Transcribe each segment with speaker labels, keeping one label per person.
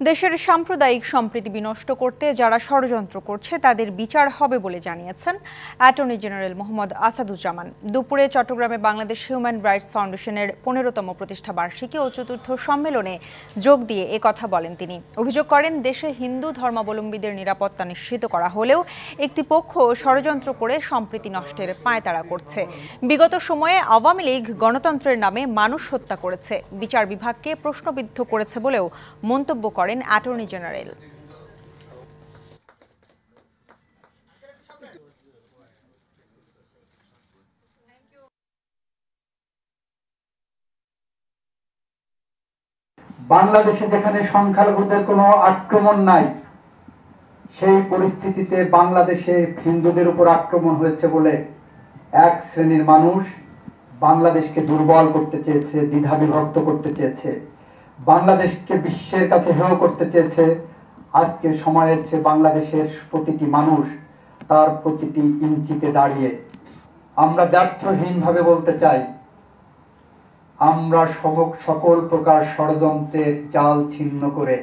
Speaker 1: দেশের সাম্প্রদায়িক সম্প্রীতি বিনষ্ট করতে যারা ষড়যন্ত্র করছে তাদের বিচার হবে বলে জানিয়েছেন অ্যাটর্নি জেনারেল মোহাম্মদ আসাদুজ্জামান। দুপুরে চট্টগ্রামে বাংলাদেশ হিউম্যান রাইটস ফাউন্ডেশনের ১৫তম প্রতিষ্ঠা বার্ষিকী ও চতুর্থ সম্মেলনে যোগ দিয়ে একথা বলেন তিনি। অভিযোগ করেন, দেশে হিন্দু ধর্মাবলম্বীদের নিরাপত্তা নিশ্চিত করা হলেও একটি পক্ষ ষড়যন্ত্র করে সম্প্রীতি নষ্টের পায়তারা করছে। বিগত সময়ে আওয়ামী লীগ গণতন্ত্রের নামে মানুষ হত্যা করেছে, বিচার বিভাগকে প্রশ্নবিদ্ধ করেছে বলেও মন্তব্য করেন অ্যাটর্নি জেনারেল।
Speaker 2: বাংলাদেশে যেখানে সংখ্যালঘুদের কোনো আক্রমণ নাই, সেই পরিস্থিতিতে বাংলাদেশে হিন্দুদের উপর আক্রমণ হয়েছে বলে এক শ্রেণীর মানুষ বাংলাদেশকে দুর্বল করতে চেয়েছে, দ্বিধাবিভক্ত করতে চেয়েছে, বাংলাদেশকে বিশ্বের কাছে হেয় করতে চেয়েছে। আজকে সময় হচ্ছে বাংলাদেশের প্রতিটি মানুষ তার প্রতিটি ইঞ্চিতে দাঁড়িয়ে আমরা দ্ব্যর্থহীনভাবে বলতে চাই, আমরা সকল প্রকার ষড়যন্ত্রের জাল ছিন্ন করে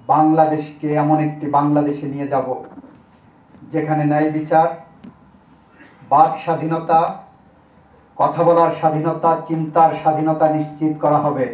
Speaker 2: বাংলাদেশকে এমন একটি বাংলাদেশে নিয়ে যাব যেখানে ন্যায় বিচার, বাক স্বাধীনতা, কথা বলার স্বাধীনতা, চিন্তার স্বাধীনতা নিশ্চিত করা হবে।